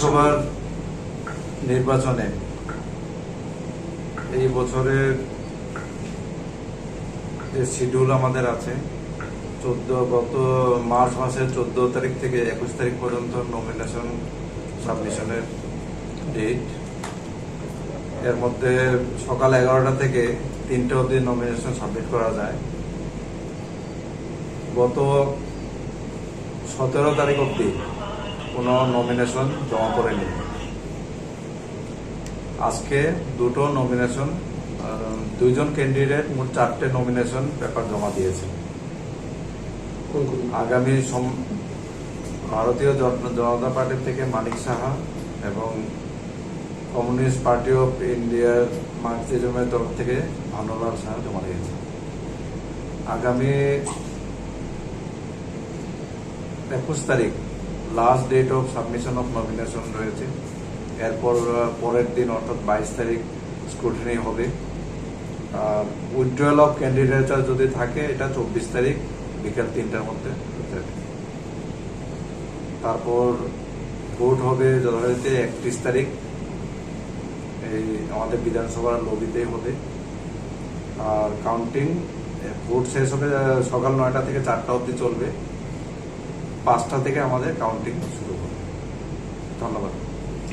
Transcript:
বিধানসভার নির্বাচনে এই বছরের যে শিডিউল আমাদের আছে গত মার্চ মাসের 14 তারিখ থেকে 21 তারিখ পর্যন্ত নমিনেশন সাবমিশনের ডেট। এর মধ্যে সকাল 11টা থেকে 3টে অবধি নমিনেশন সাবমিট করা যায়। গত 17 তারিখ অবধি কোনো নমিনেশন জমা পড়েনি। আজকে দুটো নমিনেশন, 2জন ক্যান্ডিডেট মোট 4টে নমিনেশন পেপার জমা দিয়েছে। আগামী ভারতীয় জনতা পার্টি থেকে মানিক সাহা এবং কমিউনিস্ট পার্টি অফ ইন্ডিয়ার মার্কসিজমের তরফ থেকে ভানুলাল সাহা জমা দিয়েছে। আগামী 21 তারিখ last date of submission of nomination রয়েছে। এরপর পরের দিন অর্থাৎ 22 তারিখ স্ক্রুটিনি হবে। আর উইথড্রয়াল অফ ক্যান্ডিডেটরা যদি থাকে এটা 24 তারিখ বিকেল 3টার মধ্যে। তারপর ভোট হবে যথারীতি 31 তারিখ এই আমাদের বিধানসভার লবিতেই হবে। আর কাউন্টিং ভোট শেষ হবে সকাল 9টা থেকে 4টা অবধি চলবে। 5টা থেকে আমাদের কাউন্টিং শুরু হবে। ধন্যবাদ।